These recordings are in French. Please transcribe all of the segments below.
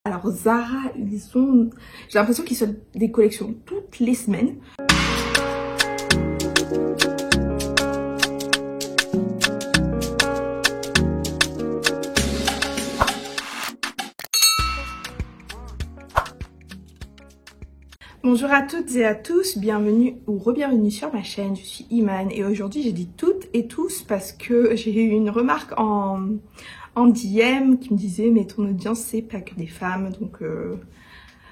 Alors Zara, j'ai l'impression qu'ils sortent des collections toutes les semaines. Bonjour à toutes et à tous, bienvenue ou re-bienvenue sur ma chaîne, je suis Iman et aujourd'hui j'ai dit toutes et tous parce que j'ai eu une remarque en DM qui me disait mais ton audience c'est pas que des femmes, donc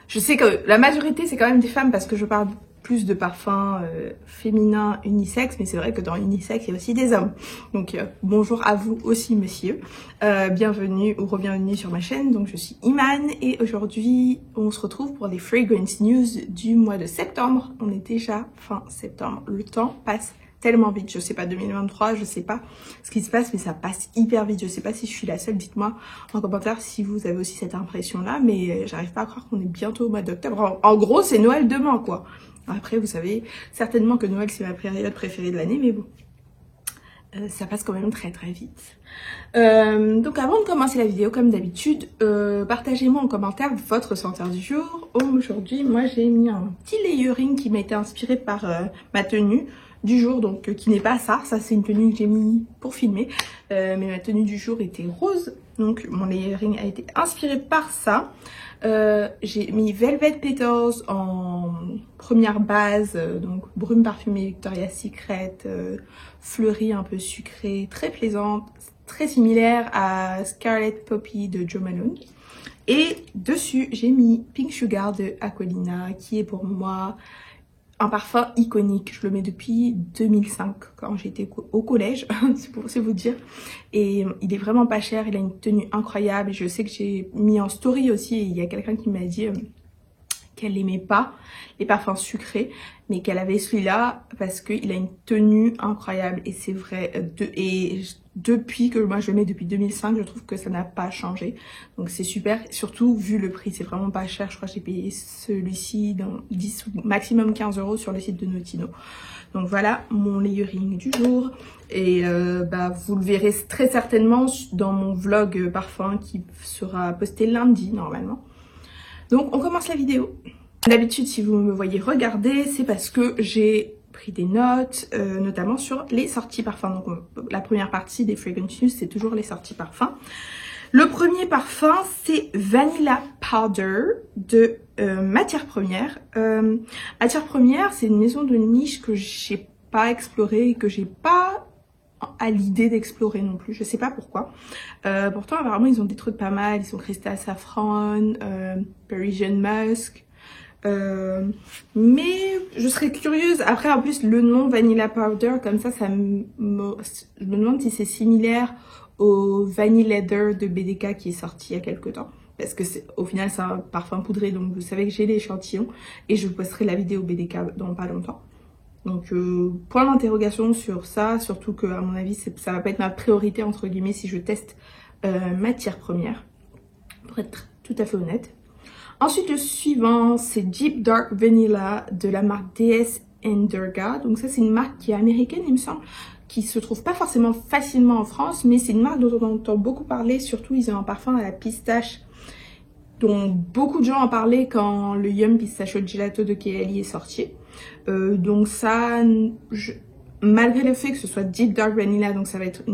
je sais que la majorité c'est quand même des femmes parce que je parle plus de parfums féminins unisex, mais c'est vrai que dans unisex il y a aussi des hommes, donc bonjour à vous aussi messieurs, bienvenue ou re-bienvenue sur ma chaîne. Donc je suis Iman et aujourd'hui on se retrouve pour les fragrance news du mois de septembre. On est déjà fin septembre, le temps passe tellement vite, je sais pas 2023, je sais pas ce qui se passe mais ça passe hyper vite. Je sais pas si je suis la seule, dites-moi en commentaire si vous avez aussi cette impression là, mais j'arrive pas à croire qu'on est bientôt au mois d'octobre. En gros c'est Noël demain quoi. Après vous savez certainement que Noël c'est ma période préférée de l'année, mais bon ça passe quand même très très vite. Donc avant de commencer la vidéo, comme d'habitude, partagez-moi en commentaire votre senteur du jour. Aujourd'hui moi j'ai mis un petit layering qui m'a été inspiré par ma tenue du jour, donc qui n'est pas ça c'est une tenue que j'ai mis pour filmer, mais ma tenue du jour était rose, donc mon layering a été inspiré par ça. J'ai mis Velvet Petals en première base, donc brume parfumée Victoria's Secret, fleurie un peu sucrée, très plaisante, très similaire à Scarlet Poppy de Jo Malone. Et dessus j'ai mis Pink Sugar de Aqualina, qui est pour moi un parfum iconique. Je le mets depuis 2005 quand j'étais au collège, c'est vous dire. Et il est vraiment pas cher, il a une tenue incroyable. Je sais que j'ai mis en story aussi, et il y a quelqu'un qui m'a dit qu'elle n'aimait pas les parfums sucrés, mais qu'elle avait celui-là parce qu'il a une tenue incroyable. Et c'est vrai, depuis que moi je le mets depuis 2005, je trouve que ça n'a pas changé. Donc c'est super, surtout vu le prix, c'est vraiment pas cher. Je crois que j'ai payé celui-ci dans 10 ou maximum 15 € sur le site de Notino. Donc voilà mon layering du jour. Et vous le verrez très certainement dans mon vlog parfum qui sera posté lundi normalement. Donc on commence la vidéo. D'habitude si vous me voyez regarder, c'est parce que j'ai pris des notes, notamment sur les sorties parfums. Donc la première partie des fragrance news, c'est toujours les sorties parfums. Le premier parfum, c'est Vanilla Powder de Matière Première. Matière Première, c'est une maison de niche que j'ai pas explorée et que j'ai pas à l'idée d'explorer non plus, je sais pas pourquoi. Pourtant apparemment ils ont des trucs pas mal, ils sont Crystal Saffron, Parisian Musk, mais je serais curieuse. Après en plus le nom Vanilla Powder comme ça, je me demande si c'est similaire au Vanilla Leather de BDK qui est sorti il y a quelques temps, parce que au final c'est un parfum poudré, donc vous savez que j'ai l'échantillon et je vous posterai la vidéo BDK dans pas longtemps. Donc point d'interrogation sur ça, surtout que à mon avis ça va pas être ma priorité entre guillemets si je teste Matière Première, pour être tout à fait honnête. Ensuite le suivant c'est Deep Dark Vanilla de la marque DS Durga. Donc ça c'est une marque qui est américaine il me semble, qui se trouve pas forcément facilement en France, mais c'est une marque dont on entend beaucoup parler, surtout ils ont un parfum à la pistache dont beaucoup de gens en parlaient quand le Yum Pistachio Gelato de Kayali est sorti. Donc ça, malgré le fait que ce soit Deep Dark Vanilla, donc ça va être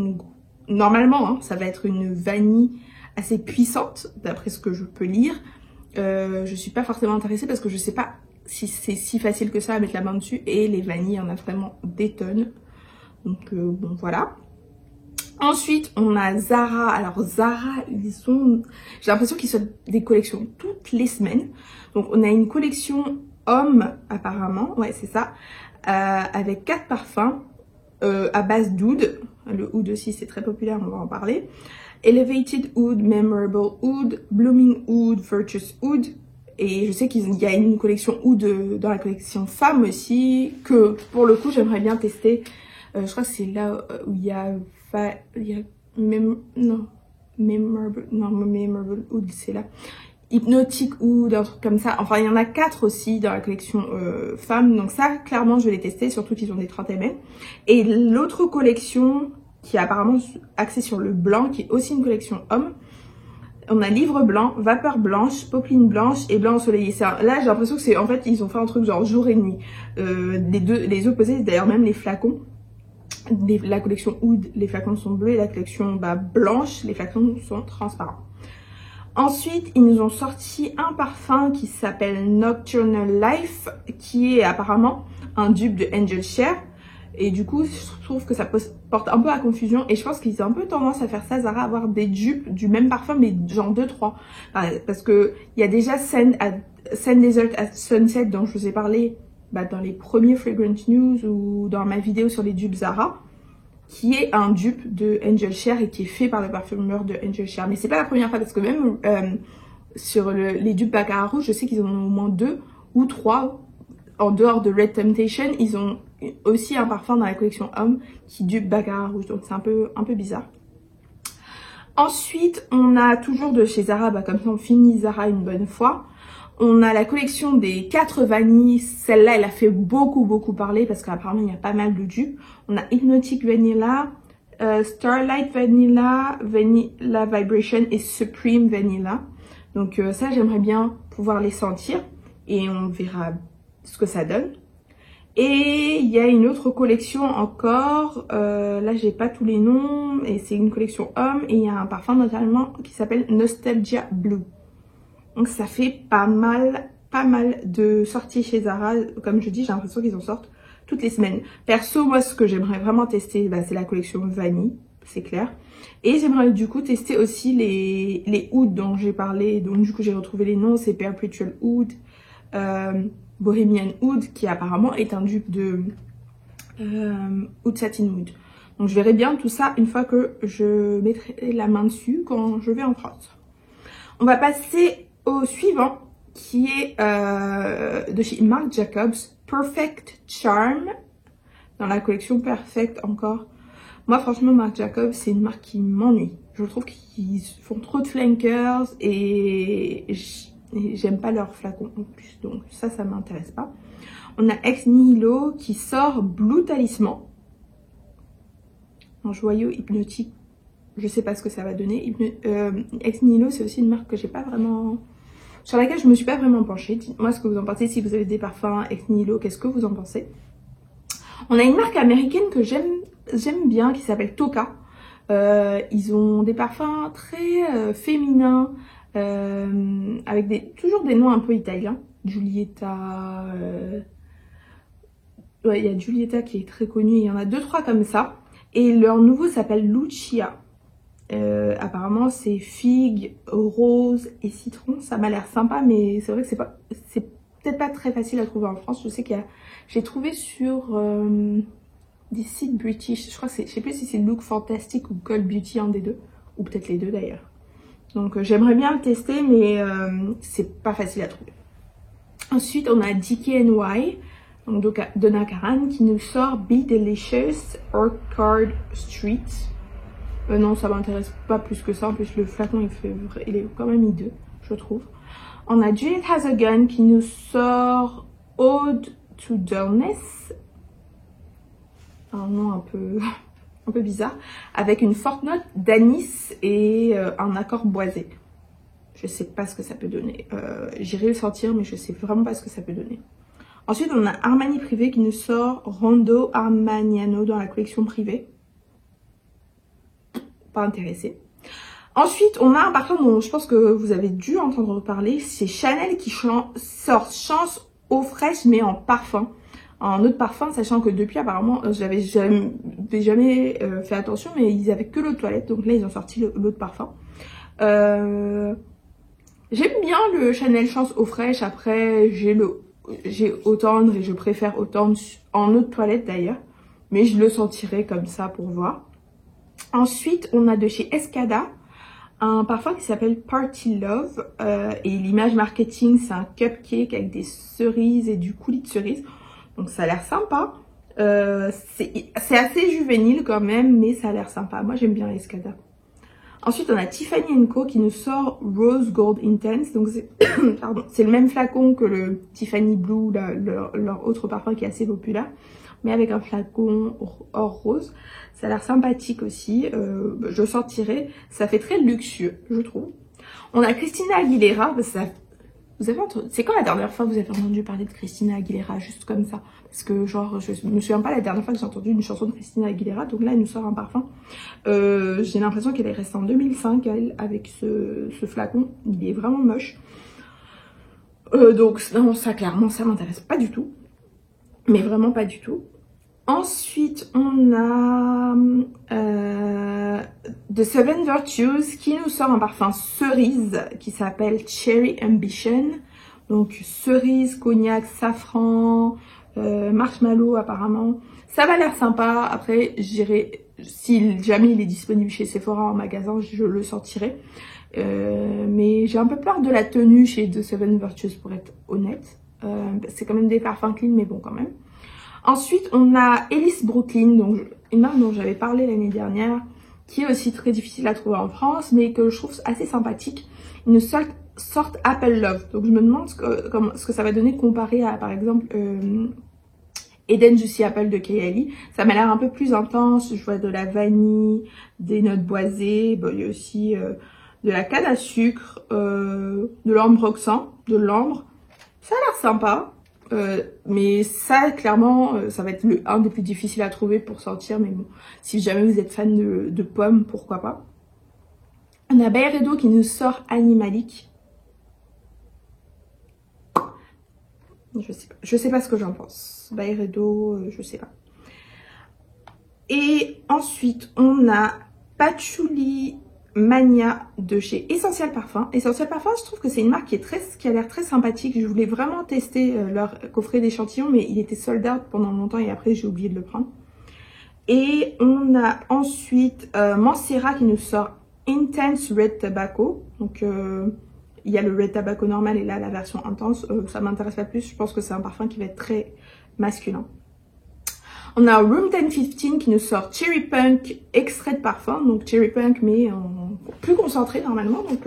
normalement hein, ça va être une vanille assez puissante d'après ce que je peux lire. Je suis pas forcément intéressée parce que je sais pas si c'est si facile que ça à mettre la main dessus, et les vanilles il y en a vraiment des tonnes. Donc bon voilà. Ensuite, on a Zara. Alors Zara, j'ai l'impression qu'ils sortent des collections toutes les semaines. Donc on a une collection homme apparemment, ouais c'est ça, avec 4 parfums à base d'oud. Le oud aussi c'est très populaire, on va en parler. Elevated Oud, Memorable Oud, Blooming Oud, Virtuous Oud. Et je sais qu'il y a une collection oud dans la collection femme aussi, que pour le coup j'aimerais bien tester. Je crois que c'est là où il y a Memorable Oud, c'est là. Hypnotic Oud, un truc comme ça. Enfin, il y en a 4 aussi dans la collection femmes. Donc ça, clairement, je vais les tester, surtout qu'ils ont des 30 ml. Et l'autre collection, qui est apparemment axée sur le blanc, qui est aussi une collection homme, On a livre blanc, vapeur blanche, popeline blanche et blanc ensoleillé. Là, j'ai l'impression que c'est, en fait, ils ont fait un truc genre jour et nuit. Les opposés, d'ailleurs même les flacons. La collection Oud, les flacons sont bleus et la collection blanche, les flacons sont transparents. Ensuite, ils nous ont sorti un parfum qui s'appelle Nocturnal Life, qui est apparemment un dupe de Angel Share. Et du coup, je trouve que ça porte un peu à confusion. Et je pense qu'ils ont un peu tendance à faire ça, Zara, à avoir des dupes du même parfum, mais genre 2-3. Parce que il y a déjà Sand Desert at Sunset, dont je vous ai parlé dans les premiers Fragrance News ou dans ma vidéo sur les dupes Zara, qui est un dupe de Angel Share et qui est fait par le parfumeur de Angel Share. Mais c'est pas la première fois, parce que même sur les dupes Baccarat Rouge, je sais qu'ils en ont au moins 2 ou 3. En dehors de Red Temptation, ils ont aussi un parfum dans la collection Homme qui dupe Baccarat Rouge. Donc c'est un peu bizarre. Ensuite, on a toujours de chez Zara, comme ça on finit Zara une bonne fois. On a la collection des 4 vanilles. Celle-là, elle a fait beaucoup parler parce qu'apparemment, il y a pas mal de dupes. On a Hypnotic Vanilla, Starlight Vanilla, Vanilla Vibration et Supreme Vanilla. Donc ça, j'aimerais bien pouvoir les sentir et on verra ce que ça donne. Et il y a une autre collection encore, là j'ai pas tous les noms, et c'est une collection homme, et il y a un parfum notamment qui s'appelle Nostalgia Blue. Donc ça fait pas mal de sorties chez Zara. Comme je dis, j'ai l'impression qu'ils en sortent toutes les semaines. Perso, moi ce que j'aimerais vraiment tester, c'est la collection vanille, c'est clair. Et j'aimerais du coup tester aussi les Oud dont j'ai parlé, donc du coup j'ai retrouvé les noms, c'est Perpetual Oud, Bohemian Oud, qui apparemment est un dupe de Oud Satin Oud. Donc je verrai bien tout ça une fois que je mettrai la main dessus quand je vais en France. On va passer au suivant qui est de chez Marc Jacobs, Perfect Charm, dans la collection Perfect encore. Moi franchement Marc Jacobs c'est une marque qui m'ennuie. Je trouve qu'ils font trop de flankers et j'aime pas leurs flacons en plus, donc ça m'intéresse pas. On a Ex Nihilo qui sort Blue Talisman, un joyau hypnotique. Je sais pas ce que ça va donner. Ex Nihilo c'est aussi une marque que j'ai pas vraiment, sur laquelle je me suis pas vraiment penchée. Dites-moi ce que vous en pensez, si vous avez des parfums Ex Nihilo, qu'est-ce que vous en pensez. On a une marque américaine que j'aime bien qui s'appelle Toka. Ils ont des parfums très féminins, avec toujours des noms un peu italiens. Giulietta, ouais, il y a Giulietta qui est très connue, il y en a 2-3 comme ça. Et leur nouveau s'appelle Lucia. Apparemment c'est figue, rose et citron. Ça m'a l'air sympa, mais c'est vrai que c'est peut-être pas très facile à trouver en France. Je sais j'ai trouvé sur des sites british. Je sais plus si c'est Look Fantastic ou Call Beauty, un des deux, ou peut-être les deux d'ailleurs. Donc j'aimerais bien le tester, mais c'est pas facile à trouver. Ensuite on a DKNY, donc Donna Karan, qui nous sort Be Delicious Orchard Street. Non, ça m'intéresse pas plus que ça. En plus le flacon il est quand même hideux, je trouve. On a Juliette Has a Gun qui nous sort Ode to Dullness, un nom un peu bizarre, avec une forte note d'anis et un accord boisé. Je sais pas ce que ça peut donner. J'irai le sentir, mais je sais vraiment pas ce que ça peut donner. Ensuite, on a Armani Privé qui nous sort Rondo Armaniano dans la collection privée. Pas intéressé. Ensuite, on a un parfum dont je pense que vous avez dû entendre parler. C'est Chanel qui sort Chance eau fraîche, mais en parfum. En autre parfum, sachant que depuis, apparemment, j'avais jamais fait attention, mais ils avaient que l'eau de toilette. Donc là, ils ont sorti l'eau de parfum. J'aime bien le Chanel Chance eau fraîche. Après, j'ai eau tendre et je préfère eau tendre en eau de toilette d'ailleurs. Mais je le sentirai comme ça pour voir. Ensuite, on a de chez Escada un parfum qui s'appelle Party Love. Et l'image marketing, c'est un cupcake avec des cerises et du coulis de cerises. Donc ça a l'air sympa. C'est assez juvénile quand même, mais ça a l'air sympa. Moi, j'aime bien Escada. Ensuite, on a Tiffany & Co qui nous sort Rose Gold Intense. Donc c'est le même flacon que le Tiffany Blue, leur autre parfum qui est assez populaire, mais avec un flacon or rose. Ça a l'air sympathique aussi. Je sortirai. Ça fait très luxueux, je trouve. On a Christina Aguilera, vous avez entendu, c'est quand la dernière fois que vous avez entendu parler de Christina Aguilera, juste comme ça? Parce que genre, je me souviens pas la dernière fois que j'ai entendu une chanson de Christina Aguilera, donc là elle nous sort un parfum. J'ai l'impression qu'elle est restée en 2005, elle, avec ce flacon, il est vraiment moche. Donc non, ça clairement, ça m'intéresse pas du tout, mais vraiment pas du tout. Ensuite, on a The Seven Virtues qui nous sort un parfum cerise qui s'appelle Cherry Ambition. Donc cerise, cognac, safran, marshmallow apparemment. Ça m'a l'air sympa. Après, j'irai, si jamais il est disponible chez Sephora en magasin, je le sortirai. Mais j'ai un peu peur de la tenue chez The Seven Virtues pour être honnête. C'est quand même des parfums clean, mais bon quand même. Ensuite, on a Ellis Brooklyn, donc une marque dont j'avais parlé l'année dernière, qui est aussi très difficile à trouver en France, mais que je trouve assez sympathique. Une sorte Apple Love. Donc je me demande ce que ça va donner comparé à, par exemple, Eden Juicy Apple de Kayali. Ça m'a l'air un peu plus intense. Je vois de la vanille, des notes boisées. Bon, il y a aussi de la canne à sucre, de l'ambroxan, de l'ambre. Ça a l'air sympa. Mais ça, clairement, ça va être un des plus difficiles à trouver pour sortir. Mais bon, si jamais vous êtes fan de pommes, pourquoi pas. On a Byredo qui nous sort Animalique. Je sais pas ce que j'en pense. Byredo, je sais pas. Et ensuite, on a Patchouli Mania de chez Essentiel Parfum. Essentiel Parfum, je trouve que c'est une marque qui a l'air très sympathique. Je voulais vraiment tester leur coffret d'échantillons, mais il était sold out pendant longtemps et après j'ai oublié de le prendre. Et on a ensuite Mancera qui nous sort Intense Red Tobacco. Donc il y a le Red Tobacco normal et là la version intense. Ça m'intéresse pas plus, je pense que c'est un parfum qui va être très masculin. On a Room 1015 qui nous sort Cherry Punk extrait de parfum, donc Cherry Punk mais plus concentré normalement, donc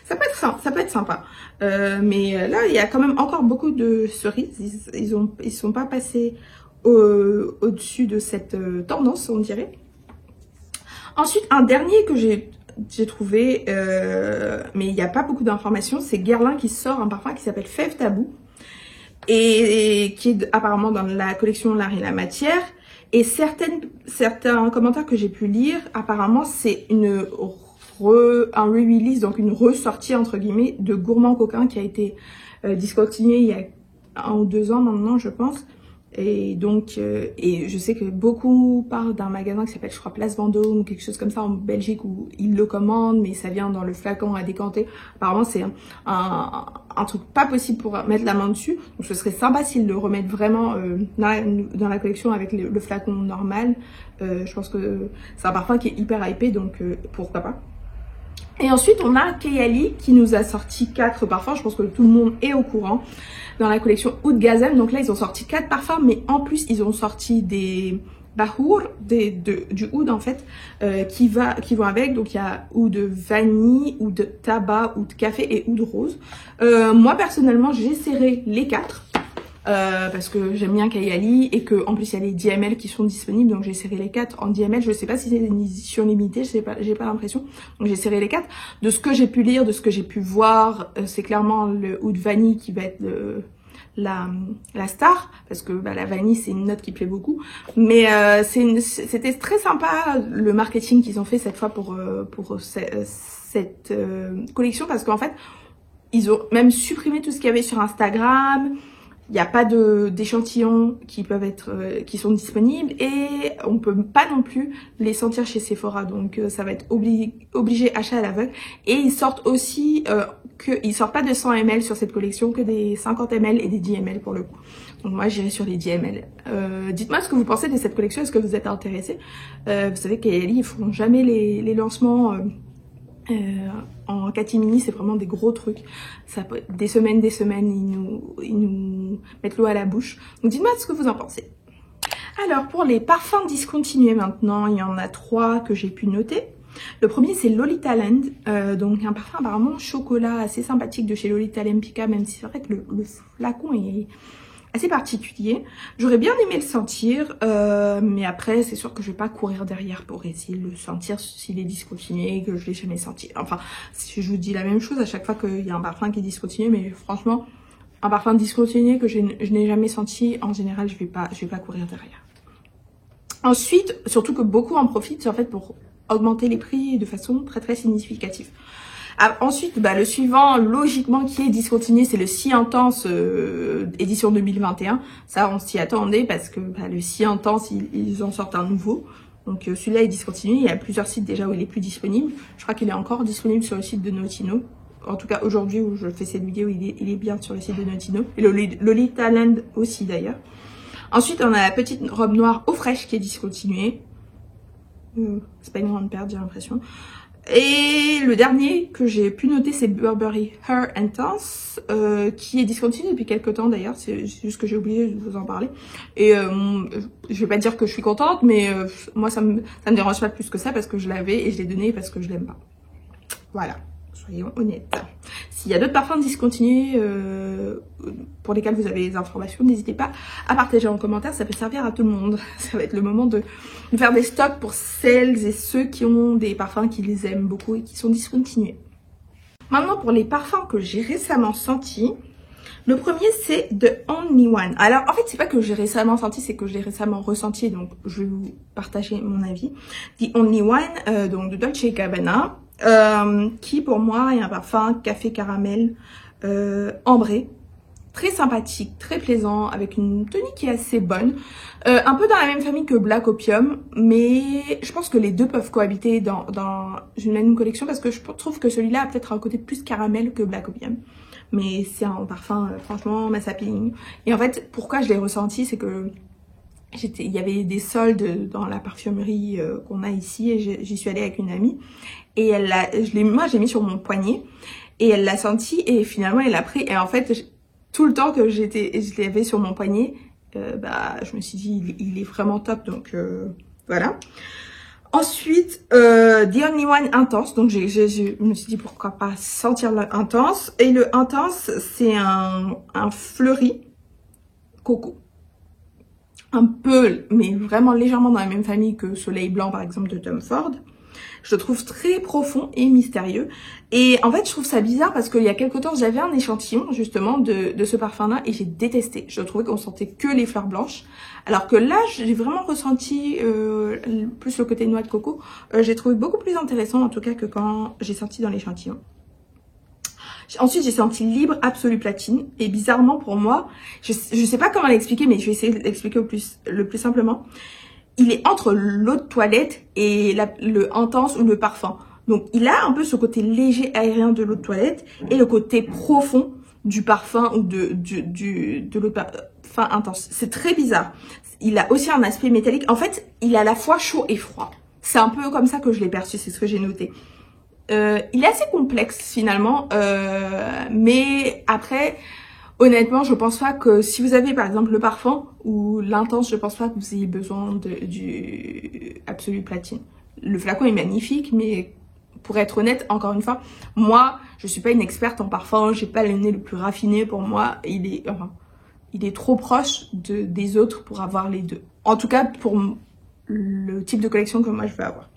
ça peut être sympa. Mais là il y a quand même encore beaucoup de cerises, ils sont pas passés au-dessus de cette tendance, on dirait. Ensuite un dernier que j'ai trouvé, mais il n'y a pas beaucoup d'informations, c'est Guerlain qui sort un parfum qui s'appelle Fève Tabou. Et qui est apparemment dans la collection L'Art et la Matière. Et certains commentaires que j'ai pu lire, apparemment c'est un re-release, donc une ressortie entre guillemets de Gourmand Coquin qui a été discontinué il y a 1 ou 2 ans maintenant je pense. Et donc, et je sais que beaucoup parlent d'un magasin qui s'appelle, je crois, Place Vendôme ou quelque chose comme ça en Belgique où ils le commandent, mais ça vient dans le flacon à décanter. Apparemment, c'est un truc pas possible pour mettre la main dessus. Donc, ce serait sympa s'ils le remettent vraiment dans la collection avec le flacon normal. Je pense que c'est un parfum qui est hyper hypé, donc pourquoi pas. Et ensuite, on a Kayali qui nous a sorti 4 parfums. Je pense que tout le monde est au courant. Dans la collection Oud Gazelle. Donc là, ils ont sorti 4 parfums. Mais en plus, ils ont sorti des bahour, du oud en fait, qui vont avec. Donc il y a oud vanille, oud tabac, oud café et oud rose. Moi, personnellement, j'ai serré les 4. Parce que j'aime bien Kayali et que en plus il y a les 10 ml qui sont disponibles, donc j'ai serré les 4 en 10 ml. Je sais pas si c'est une édition limitée, j'ai pas l'impression, donc j'ai serré les 4. De ce que j'ai pu lire, de ce que j'ai pu voir, c'est clairement le oud vanille qui va être la star, parce que la vanille c'est une note qui plaît beaucoup, mais c'était très sympa le marketing qu'ils ont fait cette fois pour cette collection, parce qu'en fait ils ont même supprimé tout ce qu'il y avait sur Instagram. Il n'y a pas d'échantillons qui sont disponibles et on peut pas non plus les sentir chez Sephora, donc ça va être obligé achat à l'aveugle. Et ils sortent aussi ils sortent pas de 100 ml sur cette collection, que des 50 ml et des 10 ml pour le coup. Donc moi j'irai sur les 10 ml. Dites-moi ce que vous pensez de cette collection, est-ce que vous êtes intéressés? Vous savez qu'Eli ils font jamais les lancements en catimini, c'est vraiment des gros trucs. Ça peut être des semaines, ils nous mettent l'eau à la bouche. Donc dites-moi ce que vous en pensez. Alors pour les parfums discontinués maintenant, il y en a 3 que j'ai pu noter. Le premier c'est Lolita Land, donc un parfum apparemment chocolat assez sympathique de chez Lolita Lempicka, même si c'est vrai que le flacon assez particulier. J'aurais bien aimé le sentir, mais après c'est sûr que je vais pas courir derrière pour essayer de le sentir s'il est discontinué, que je l'ai jamais senti. Enfin, je vous dis la même chose à chaque fois qu'il y a un parfum qui est discontinué, mais franchement, un parfum discontinué que je n'ai jamais senti, en général, je vais pas courir derrière. Ensuite, surtout que beaucoup en profitent en fait pour augmenter les prix de façon très significative. Ensuite, le suivant, logiquement, qui est discontinué, c'est le Si Intense édition 2021. Ça, on s'y attendait parce que le Si Intense, ils en sortent un nouveau. Donc celui-là est discontinué. Il y a plusieurs sites déjà où il est plus disponible. Je crois qu'il est encore disponible sur le site de Notino. En tout cas, aujourd'hui où je fais cette vidéo, il est bien sur le site de Notino. Et Lolita Land aussi d'ailleurs. Ensuite, on a la petite robe noire eau fraîche qui est discontinuée. C'est pas une grande perte, j'ai l'impression. Et le dernier que j'ai pu noter, c'est Burberry Her Intense, qui est discontinué depuis quelques temps d'ailleurs. C'est juste que j'ai oublié de vous en parler. Et je vais pas dire que je suis contente, mais moi ça me dérange pas plus que ça parce que je l'avais et je l'ai donné parce que je l'aime pas. Voilà, soyons honnêtes. S'il y a d'autres parfums discontinués pour lesquels vous avez des informations, n'hésitez pas à partager en commentaire, ça peut servir à tout le monde. Ça va être le moment de faire des stocks pour celles et ceux qui ont des parfums qui les aiment beaucoup et qui sont discontinués. Maintenant pour les parfums que j'ai récemment sentis, le premier c'est The Only One. Alors en fait c'est pas que j'ai récemment senti, c'est que je l'ai récemment ressenti, donc je vais vous partager mon avis. The Only One, donc de Dolce & Gabbana. Qui pour moi est un parfum café caramel ambré, très sympathique, très plaisant, avec une tenue qui est assez bonne, un peu dans la même famille que Black Opium, mais je pense que les deux peuvent cohabiter dans une même collection parce que je trouve que celui-là a peut-être un côté plus caramel que Black Opium, mais c'est un parfum franchement mass appealing. Et en fait pourquoi je l'ai ressenti, c'est que il y avait des soldes dans la parfumerie qu'on a ici et j'y suis allée avec une amie et moi j'ai mis sur mon poignet et elle l'a senti et finalement elle l'a pris et en fait tout le temps que je l'avais sur mon poignet, je me suis dit il est vraiment top, donc voilà. Ensuite The Only One Intense, donc je me suis dit pourquoi pas sentir l'intense, et le intense c'est un fleuri coco. Un peu, mais vraiment légèrement dans la même famille que Soleil Blanc par exemple de Tom Ford. Je le trouve très profond et mystérieux. Et en fait je trouve ça bizarre parce qu'il y a quelque temps j'avais un échantillon justement de ce parfum là et j'ai détesté. Je trouvais qu'on sentait que les fleurs blanches. Alors que là j'ai vraiment ressenti plus le côté noix de coco. J'ai trouvé beaucoup plus intéressant en tout cas que quand j'ai senti dans l'échantillon. Ensuite, j'ai senti Libre Absolu Platine. Et bizarrement pour moi, je sais pas comment l'expliquer, mais je vais essayer de l'expliquer le plus simplement. Il est entre l'eau de toilette et le intense ou le parfum. Donc, il a un peu ce côté léger aérien de l'eau de toilette et le côté profond du parfum ou de l'eau de parfum intense. C'est très bizarre. Il a aussi un aspect métallique. En fait, il est à la fois chaud et froid. C'est un peu comme ça que je l'ai perçu, c'est ce que j'ai noté. Il est assez complexe finalement, mais après, honnêtement, je pense pas que si vous avez par exemple le parfum ou l'intense, je pense pas que vous ayez besoin du Absolu Platine. Le flacon est magnifique, mais pour être honnête, encore une fois, moi, je suis pas une experte en parfum, j'ai pas le nez le plus raffiné. Pour moi, il est trop proche des autres pour avoir les deux. En tout cas, pour le type de collection que moi je veux avoir.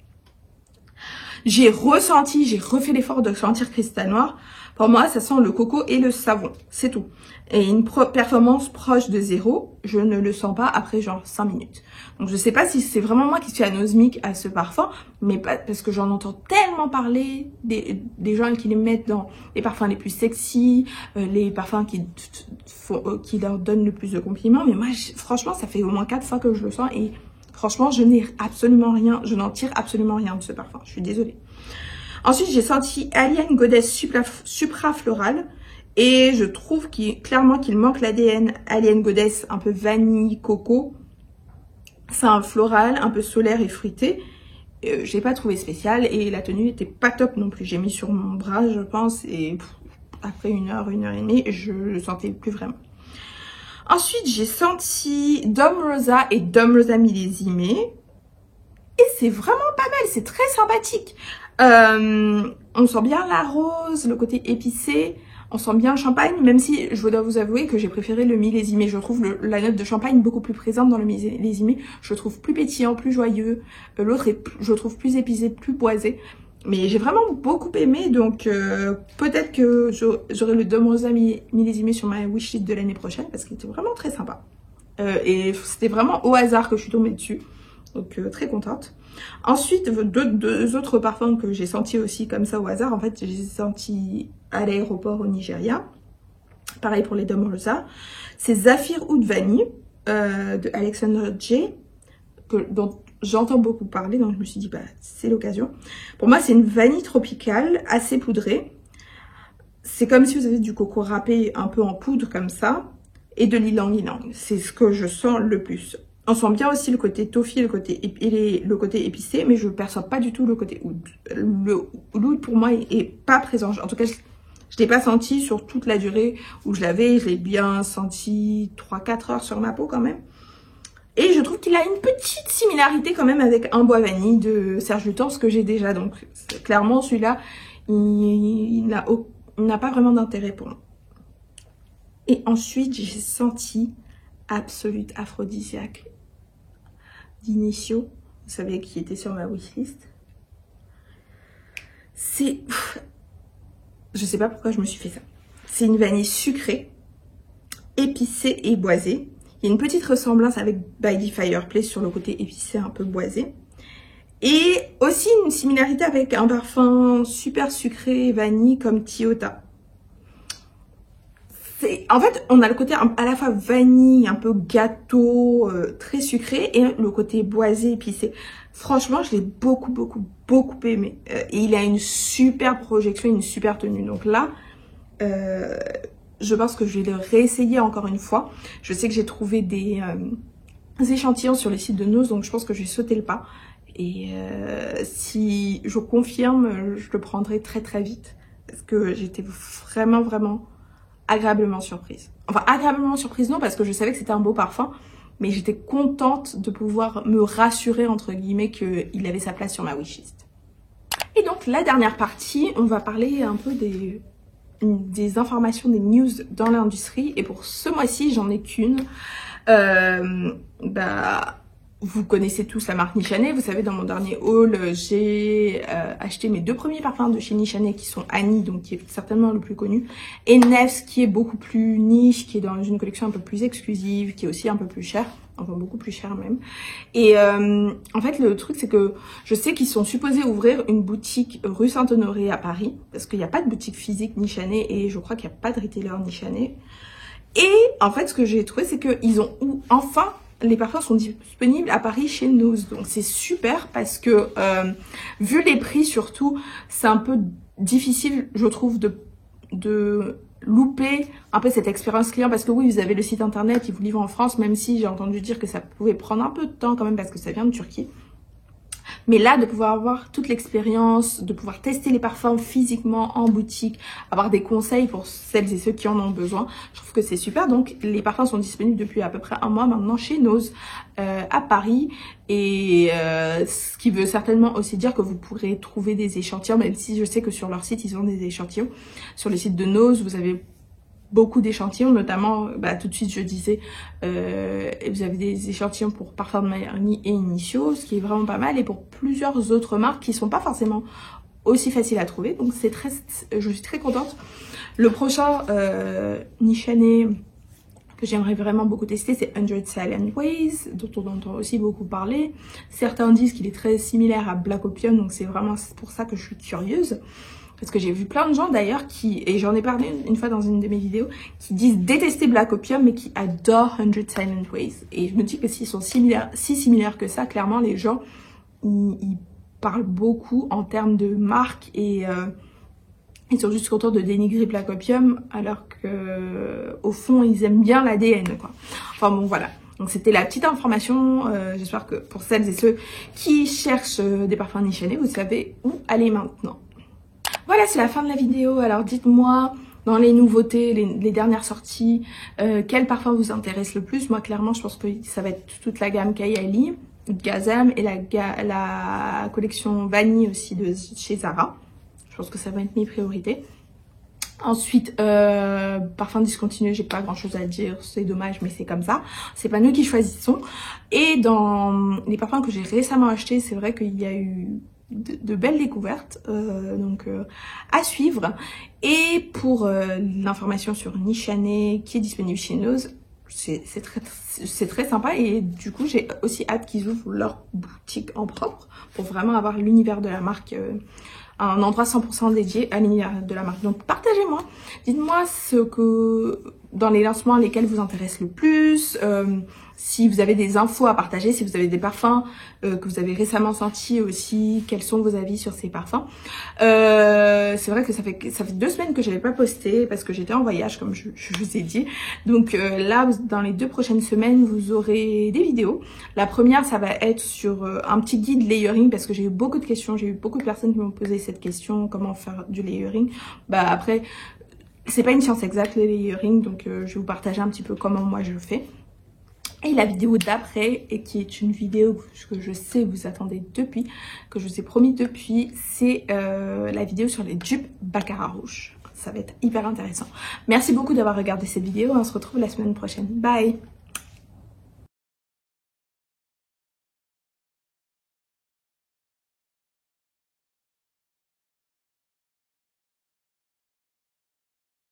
J'ai refait l'effort de sentir Cristal Noir. Pour moi, ça sent le coco et le savon. C'est tout. Et une performance proche de 0, je ne le sens pas après genre 5 minutes. Donc je sais pas si c'est vraiment moi qui suis anosmique à ce parfum, mais pas parce que j'en entends tellement parler des gens qui les mettent dans les parfums les plus sexy, les parfums qui leur donnent le plus de compliments. Mais moi, franchement, ça fait au moins 4 fois que je le sens et franchement, je n'ai absolument rien, je n'en tire absolument rien de ce parfum. Je suis désolée. Ensuite, j'ai senti Alien Goddess Supra Floral. Et je trouve clairement qu'il manque l'ADN Alien Goddess, un peu vanille, coco. C'est un floral, un peu solaire et fruité. J'ai pas trouvé spécial et la tenue était pas top non plus. J'ai mis sur mon bras, je pense, et après une heure et demie, je le sentais plus vraiment. Ensuite, j'ai senti Dom Rosa et Dom Rosa millésimé. Et c'est vraiment pas mal, c'est très sympathique. On sent bien la rose, le côté épicé. On sent bien le champagne, même si je dois vous avouer que j'ai préféré le millésimé. Je trouve la note de champagne beaucoup plus présente dans le millésimé. Je le trouve plus pétillant, plus joyeux. L'autre est, je le trouve plus épicé, plus boisé. Mais j'ai vraiment beaucoup aimé, donc peut-être que j'aurai le Dom Rosa millésimé sur ma wishlist de l'année prochaine, parce qu'il était vraiment très sympa. Et c'était vraiment au hasard que je suis tombée dessus. Donc très contente. Ensuite, deux autres parfums que j'ai sentis aussi comme ça au hasard. En fait, j'ai senti à l'aéroport au Nigeria. Pareil pour les Dom Rosa. C'est Zafir Oud Vanille de Alexander J. Dont j'entends beaucoup parler. Donc je me suis dit, bah c'est l'occasion. Pour moi, c'est une vanille tropicale assez poudrée. C'est comme si vous avez du coco râpé un peu en poudre comme ça. Et de l'ylang-ylang. C'est ce que je sens le plus. On sent bien aussi le côté toffee, le côté épicé, mais je ne perçois pas du tout le côté oud. L'oud pour moi est pas présent. En tout cas, je ne l'ai pas senti sur toute la durée où je l'avais. Je l'ai bien senti 3-4 heures sur ma peau quand même. Et je trouve qu'il a une petite similarité quand même avec un bois vanille de Serge Lutens que j'ai déjà. Donc clairement celui-là, il n'a pas vraiment d'intérêt pour moi. Et ensuite, j'ai senti Absolute Aphrodisiaque d'Initio. Vous savez, qui était sur ma wishlist. C'est... Je sais pas pourquoi je me suis fait ça. C'est une vanille sucrée, épicée et boisée. Il y a une petite ressemblance avec By the Fireplace sur le côté épicé un peu boisé. Et aussi une similarité avec un parfum super sucré vanille comme Tiota. En fait, on a le côté à la fois vanille, un peu gâteau, très sucré, et le côté boisé, épicé. Franchement, je l'ai beaucoup aimé. Et il a une super projection, une super tenue. Donc là, je pense que je vais le réessayer encore une fois. Je sais que j'ai trouvé des échantillons sur le site de Nose, donc je pense que je vais sauter le pas. Et si je confirme, je le prendrai très vite. Parce que j'étais vraiment agréablement surprise. Enfin, agréablement surprise non, parce que je savais que c'était un beau parfum, mais j'étais contente de pouvoir me rassurer, entre guillemets, qu'il avait sa place sur ma wishlist. Et donc, la dernière partie, on va parler un peu des informations, des news dans l'industrie. Et pour ce mois-ci, j'en ai qu'une. Vous connaissez tous la marque Nichané. Vous savez, dans mon dernier haul, j'ai acheté mes 2 premiers parfums de chez Nichané qui sont Annie, donc qui est certainement le plus connu, et Nefs qui est beaucoup plus niche, qui est dans une collection un peu plus exclusive, qui est aussi un peu plus chère, enfin beaucoup plus chère même. Et en fait, le truc, c'est que je sais qu'ils sont supposés ouvrir une boutique rue Saint-Honoré à Paris, parce qu'il n'y a pas de boutique physique Nichané et je crois qu'il n'y a pas de retailer Nichané. Et en fait, ce que j'ai trouvé, c'est qu'ils ont enfin... Les parfums sont disponibles à Paris chez Nose. Donc c'est super parce que vu les prix surtout, c'est un peu difficile, je trouve, de louper un peu cette expérience client. Parce que oui, vous avez le site internet, ils vous livrent en France, même si j'ai entendu dire que ça pouvait prendre un peu de temps quand même parce que ça vient de Turquie. Mais là, de pouvoir avoir toute l'expérience, de pouvoir tester les parfums physiquement en boutique, avoir des conseils pour celles et ceux qui en ont besoin, je trouve que c'est super. Donc, les parfums sont disponibles depuis à peu près un mois maintenant chez Nose à Paris. Et ce qui veut certainement aussi dire que vous pourrez trouver des échantillons, même si je sais que sur leur site, ils ont des échantillons. Sur le site de Nose, vous avez beaucoup d'échantillons, notamment, tout de suite je disais, vous avez des échantillons pour Parfum de Miami et Initio, ce qui est vraiment pas mal, et pour plusieurs autres marques qui sont pas forcément aussi faciles à trouver, donc je suis très contente. Le prochain Nichané que j'aimerais vraiment beaucoup tester, c'est 100 Silent Ways, dont on entend aussi beaucoup parler. Certains disent qu'il est très similaire à Black Opium, donc c'est vraiment pour ça que je suis curieuse. Parce que j'ai vu plein de gens d'ailleurs et j'en ai parlé une fois dans une de mes vidéos, qui disent détester Black Opium mais qui adorent 100 Silent Ways. Et je me dis que s'ils sont si similaires que ça, clairement les gens, ils parlent beaucoup en termes de marque et ils sont juste contents de dénigrer Black Opium alors que au fond ils aiment bien l'ADN quoi. Enfin bon voilà. Donc c'était la petite information, j'espère que pour celles et ceux qui cherchent des parfums Nichané, vous savez où aller maintenant. Voilà, c'est la fin de la vidéo. Alors dites-moi dans les nouveautés, les dernières sorties, quel parfum vous intéresse le plus. Moi clairement je pense que ça va être toute la gamme Kayali, Gazam et la collection vanille aussi de chez Zara. Je pense que ça va être mes priorités. Ensuite, parfum discontinué, j'ai pas grand chose à dire, c'est dommage mais c'est comme ça. C'est pas nous qui choisissons. Et dans les parfums que j'ai récemment achetés, c'est vrai qu'il y a eu de belles découvertes, donc à suivre. Et pour l'information sur Nishane qui est disponible chez Nose, c'est très sympa et du coup j'ai aussi hâte qu'ils ouvrent leur boutique en propre pour vraiment avoir l'univers de la marque, un endroit 100% dédié à l'univers de la marque. Donc partagez-moi, dites-moi ce que dans les lancements lesquels vous intéressent le plus, si vous avez des infos à partager, si vous avez des parfums que vous avez récemment sentis aussi, quels sont vos avis sur ces parfums. C'est vrai que ça fait 2 semaines que je n'avais pas posté parce que j'étais en voyage comme je vous ai dit. Donc là, dans les 2 prochaines semaines, vous aurez des vidéos. La première, ça va être sur un petit guide layering parce que j'ai eu beaucoup de questions, j'ai eu beaucoup de personnes qui m'ont posé cette question, comment faire du layering. Bah après, c'est pas une science exacte le layering, donc je vais vous partager un petit peu comment moi je fais. Et la vidéo d'après, et qui est une vidéo que je sais vous attendez depuis, que je vous ai promis depuis, c'est la vidéo sur les dupes Baccarat rouge. Ça va être hyper intéressant. Merci beaucoup d'avoir regardé cette vidéo, on se retrouve la semaine prochaine. Bye!